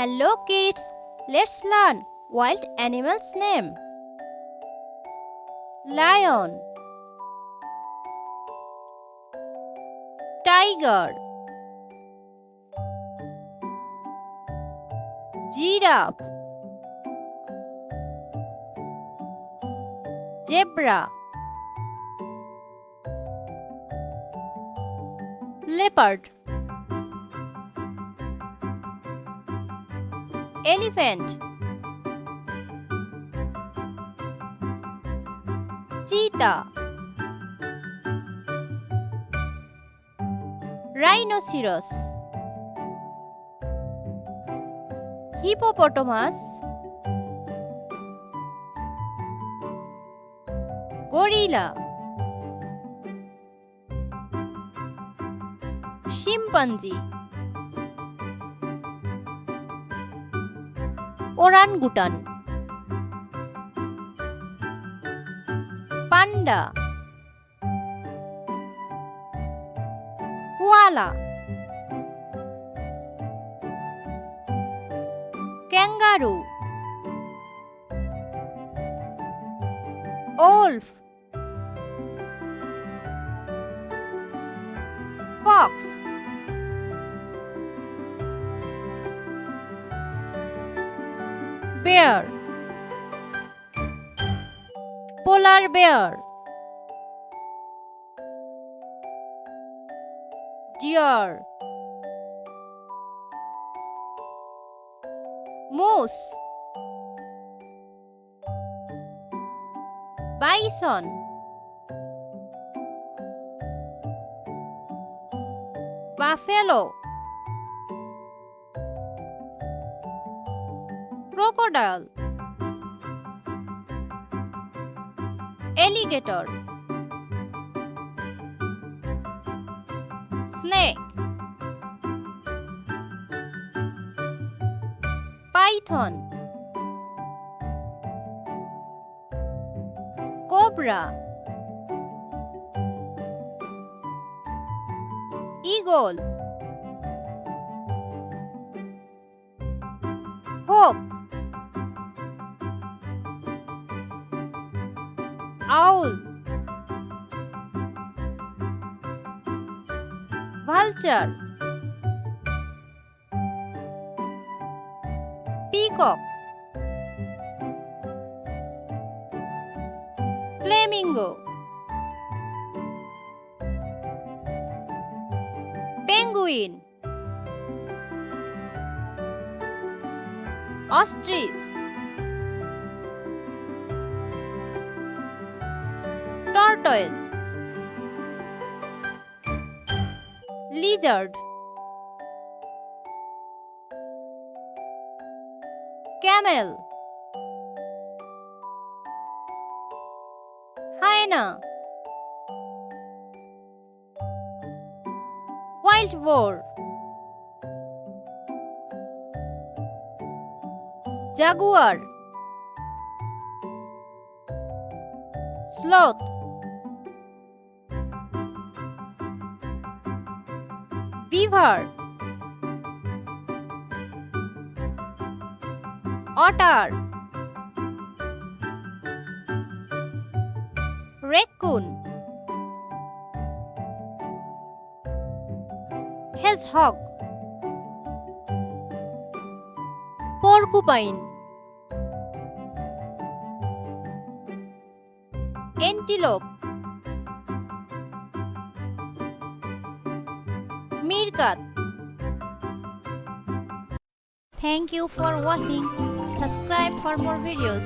Hello kids, let's learn wild animals name. Lion, tiger, giraffe, zebra, leopard, elephant, cheetah, rhinoceros, hippopotamus, gorilla, chimpanzee, orangutan, panda, koala, kangaroo, wolf, fox, bear, polar bear, deer, moose, bison, buffalo, crocodile, alligator, snake, python, cobra, eagle, hawk, owl, vulture, peacock, flamingo, penguin, ostrich, tortoise, lizard, camel, hyena, wild boar, jaguar, sloth, beaver, otter, raccoon, hedgehog, porcupine, antelope, meerkat. Thank you for watching. Subscribe for more videos.